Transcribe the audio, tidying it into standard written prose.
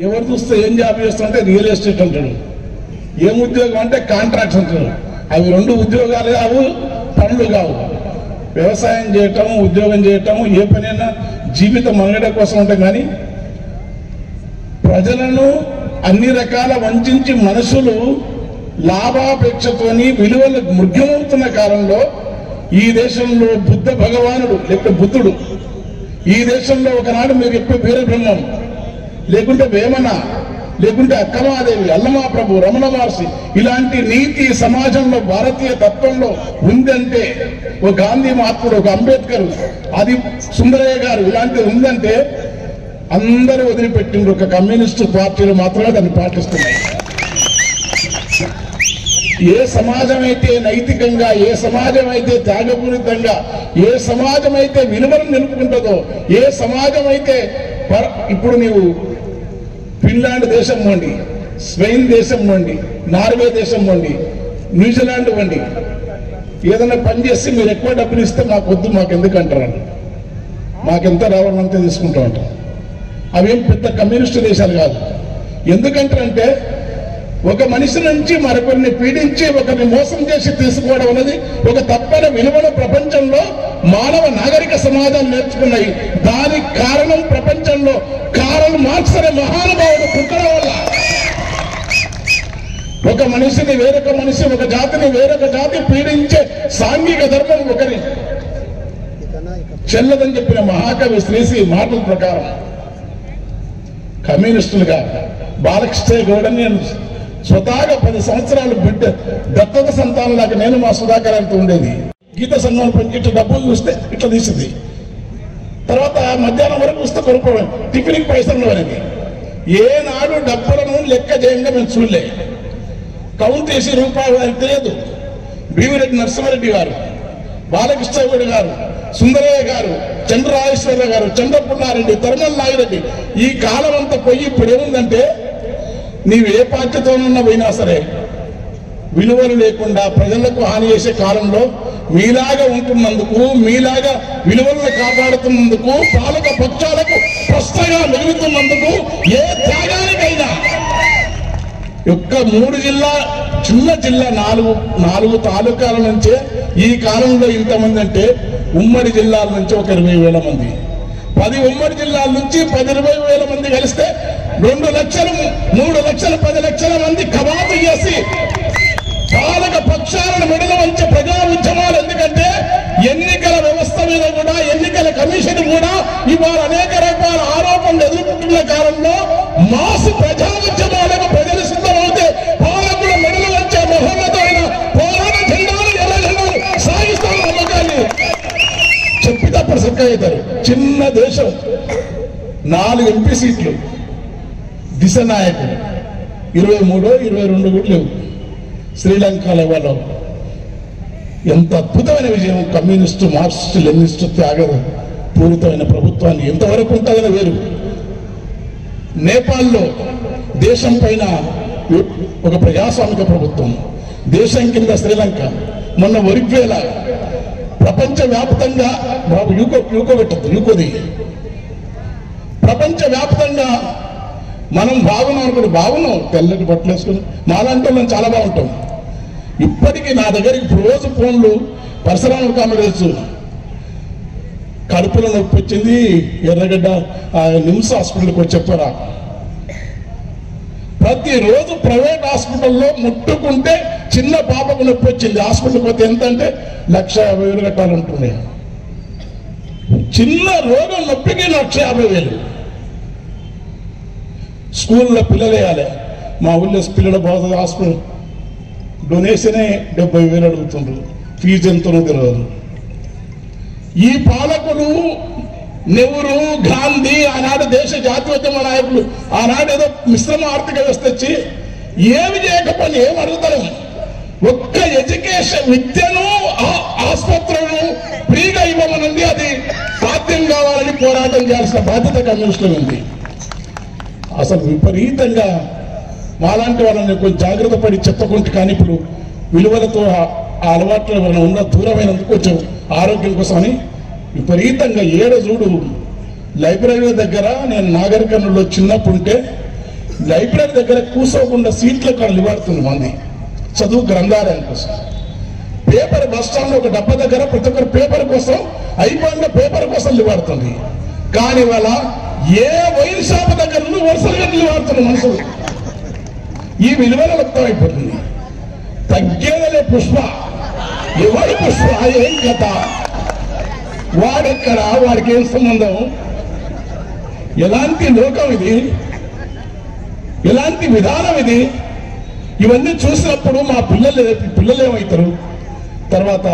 ఎవరు చూస్తే ఏం జాబ్ చేస్తుంటే రియల్ ఎస్టేట్ అంటాడు, ఏం ఉద్యోగం అంటే కాంట్రాక్ట్స్ అంటాడు. అవి రెండు ఉద్యోగాలు కావు, పనులు కావు. వ్యవసాయం చేయటం, ఉద్యోగం చేయటం, ఏ పనైనా జీవిత మనుగడ కోసం ఉంటాం. కానీ ప్రజలను అన్ని రకాల వంచి మనుషులు లాభాపేక్షతోని విలువలు మృగ్యమవుతున్న కాలంలో ఈ దేశంలో బుద్ధ భగవానుడు లేకపోతే బుద్ధుడు, ఈ దేశంలో ఒకనాడు మీరు ఎక్కువ వీరబ్రహ్మం లేకుంటే వేమన లేకుంటే అక్కమాదేవి, అల్లమాప్రభు, రమణ మహర్షి ఇలాంటి నీతి సమాజంలో భారతీయ తత్వంలో ఉందంటే, ఒక గాంధీ మహాత్ముడు, ఒక అంబేద్కర్, అది సుందరయ్య గారు ఇలాంటిది ఉందంటే అందరూ వదిలిపెట్టిండ్రు. ఒక కమ్యూనిస్టు పార్టీలు మాత్రమే దాన్ని పాటిస్తున్నాయి. ఏ సమాజం అయితే నైతికంగా, ఏ సమాజం అయితే త్యాగపూరితంగా, ఏ సమాజం అయితే విలువలను నిలుపుకుంటుందో, ఏ సమాజం అయితే ఇప్పుడు నీవు ఫిన్లాండ్ దేశం వండి, స్పెయిన్ దేశం వండి, నార్వే దేశం వండి, న్యూజిలాండ్ వండి ఏదైనా పని చేసి మీరు ఎక్కువ డబ్బులు ఇస్తే మాకు వద్దు, మాకు ఎందుకు అంటారండి. మాకెంత రావాలంతే తీసుకుంటూ ఉంటాం. అవేం పెద్ద కమ్యూనిస్టు దేశాలు కాదు. ఎందుకంటారంటే ఒక మనిషి నుంచి మరొకరిని పీడించి ఒకరిని మోసం చేసి తీసుకోవడం అనేది ఒక తప్పని విలువల ప్రపంచంలో మానవ నాగరిక సమాజాలు నేర్చుకున్నాయి. దానికి కారణం ప్రపంచంలో కార్ల్ మార్క్స్ అనే మహానుభావుడు పుట్టడం వల్ల. ఒక మనిషిని వేరొక మనిషి, ఒక జాతిని వేరొక జాతి పీడించే సాంఘిక ధర్మం ఒకరి చెల్లదని చెప్పిన మహాకవి శ్రీశ్రీ మాటల ప్రకారం కమ్యూనిస్టులుగా బాలకృష్ణ గౌడ నేను స్వతహాగా 10 సంవత్సరాలు బిడ్డ దత్తత సంతానం లాగా నేను మా సుధాకర్ అంటూ ఉండేది. గీత సంఘం ఇట్లా డబ్బులు చూస్తే ఇట్లా తీసింది. తర్వాత మధ్యాహ్నం వరకు చూస్తే కొనుక్కోవడం, టిఫిన్కి పైసలు అనేది. ఏనాడు డబ్బులను లెక్క చేయంగా మేము చూడలే. కౌంట్ చేసి రూపాయలు అని తెలియదు. భీమిరెడ్డి నరసింహారెడ్డి గారు, బాలకృష్ణ గౌడ్ గారు, సుందరయ్య గారు, చంద్రరాజేశ్వరరావు గారు, చంద్రపున్నారెడ్డి, తరుమల నాగిరెడ్డి, ఈ కాలం అంతా పోయి ఇప్పుడు ఏముందంటే నీవు ఏ పార్టీతోనున్నా పోయినా సరే విలువలు లేకుండా ప్రజలకు హాని చేసే కాలంలో మీలాగా ఉంటున్నందుకు, మీలాగా విలువలను కాపాడుతున్నందుకు, పాలక పక్షాలకు ప్రశ్నగా మిగులుతున్నందుకు ఏ త్యాగానికైనా ఒక్క 3 జిల్లా, చిన్న జిల్లా, 4 తాలూకాల నుంచే ఈ కాలంలో ఇంతమంది అంటే ఉమ్మడి జిల్లాల నుంచి ఒక 20,000 మంది, 10 ఉమ్మడి జిల్లాల నుంచి 10-20,000 మంది కలిస్తే 2 లక్షలు, 3 లక్షలు, 10 లక్షల మంది కవాతు చేసి పాలక పక్షాలను మెడలు వంచే ప్రజా ఉద్యమాలు. ఎందుకంటే ఎన్నికల వ్యవస్థ మీద కూడా, ఎన్నికల కమిషన్ కూడా ఇవాళ అనేక రకాల ఆరోపణలు ఎదుర్కొంటున్న కాలంలో మాసు ప్రజా ఉద్యమాలకు ప్రజలు సిద్ధమవుతే పాలకుల మెడలు వంచే మహోన్నతమైన పోరాట జెండాలు, ఎర్ర జెండాలు సాగిస్తాం. నమ్మకాన్ని చెప్పి తప్ప చక్కగా అవుతారు. చిన్న దేశం, 4 ఎంపీ సీట్లు, దిశ నాయకులు 23-22 కూడా లేవు. శ్రీలంకలో వాళ్ళు ఎంత అద్భుతమైన విజయం. కమ్యూనిస్టు, మార్క్సిస్టు, లెనినిస్టు త్యాగ పూరితమైన ప్రభుత్వాన్ని ఎంతవరకు ఉంటుందని వేరు. నేపాల్లో దేశం పైన ఒక ప్రజాస్వామిక ప్రభుత్వం, దేశం కింద శ్రీలంక, మొన్న ఒరిగ్వేలా, ప్రపంచవ్యాప్తంగా బాబు యూకో పెట్టద్దు, యూకోది ప్రపంచవ్యాప్తంగా మనం బాగున్నాం అనుకోండి, బాగున్నాం, తెల్లటి బట్టలు వేసుకుని మాలాంటి వాళ్ళని చాలా బాగుంటాం. ఇప్పటికీ నా దగ్గరికి రోజు ఫోన్లు పరశురామ కామరేజ్ కడుపులో నొప్పి వచ్చింది, ఎర్రగడ్డ నిమ్స్ హాస్పిటల్కి వచ్చి చెప్పారా. ప్రతిరోజు ప్రైవేట్ హాస్పిటల్లో ముట్టుకుంటే చిన్న పాపకు నొప్పి వచ్చింది, హాస్పిటల్కి పోతే ఎంత అంటే 1,50,000 కట్టాలంటుండే. చిన్న రోగం నొప్పికి 1,50,000. స్కూల్లో పిల్లలు వేయాలి, మా ఊళ్ళో పిల్లల బాధ హాస్పిటల్ డొనేషనే 70,000 అడుగుతుండ్రు, ఫీజు ఎంతనో తెలియదు. ఈ పాలకులు నెహ్రూ, గాంధీ, ఆనాడు దేశ జాతీయోద్యమ నాయకులు ఆనాడు ఏదో మిశ్రమ ఆర్థిక వ్యవస్థ వచ్చి ఏమి చేయకపోయినా ఏం అడుగుతారు. ఒక్క ఎడ్యుకేషన్, విద్యను, ఆసుపత్రులను ఫ్రీగా ఇవ్వమనండి, అది సాధ్యం కావాలని పోరాటం చేయాల్సిన బాధ్యత కమ్యూనిస్టులు ఉంది. అసలు విపరీతంగా మాలాంటి వాళ్ళని కొంచెం జాగ్రత్త పడి చెప్పకుంటే, కానీ ఇప్పుడు విలువలతో ఆ అలవాట్లు ఉన్న దూరమైనందుకు కొంచెం ఆరోగ్యం కోసమని విపరీతంగా చూడు లైబ్రరీ దగ్గర నేను నాగరికర్ణంలో చిన్నప్పుంటే లైబ్రరీ దగ్గర కూర్చోకుండా సీట్ల కళ్ళు ఇవ్వడుతుంది మంది చదువు గ్రంథాలయం కోసం. పేపర్ బస్ స్టాండ్ ఒక డబ్బా దగ్గర ప్రతి ఒక్కరు పేపర్ కోసం అయిపోయిన పేపర్ కోసం నిలబడుతుంది. కానీ వాళ్ళ ఏ వైన్ షాప్ దగ్గర నుండి వరుసలుగా నిలబడుతున్న మనుషులు ఈ విలువలు వ్యక్తమైపోతుంది. తగ్గేదలే పుష్ప, ఎవరు పుష్ప, ఏం కథ, వాడెక్కడ, వాడికి ఏం సంబంధం, ఎలాంటి లోకం ఇది, ఎలాంటి విధానం ఇది? ఇవన్నీ చూసినప్పుడు మా పిల్లలు ఏమవుతారు తర్వాత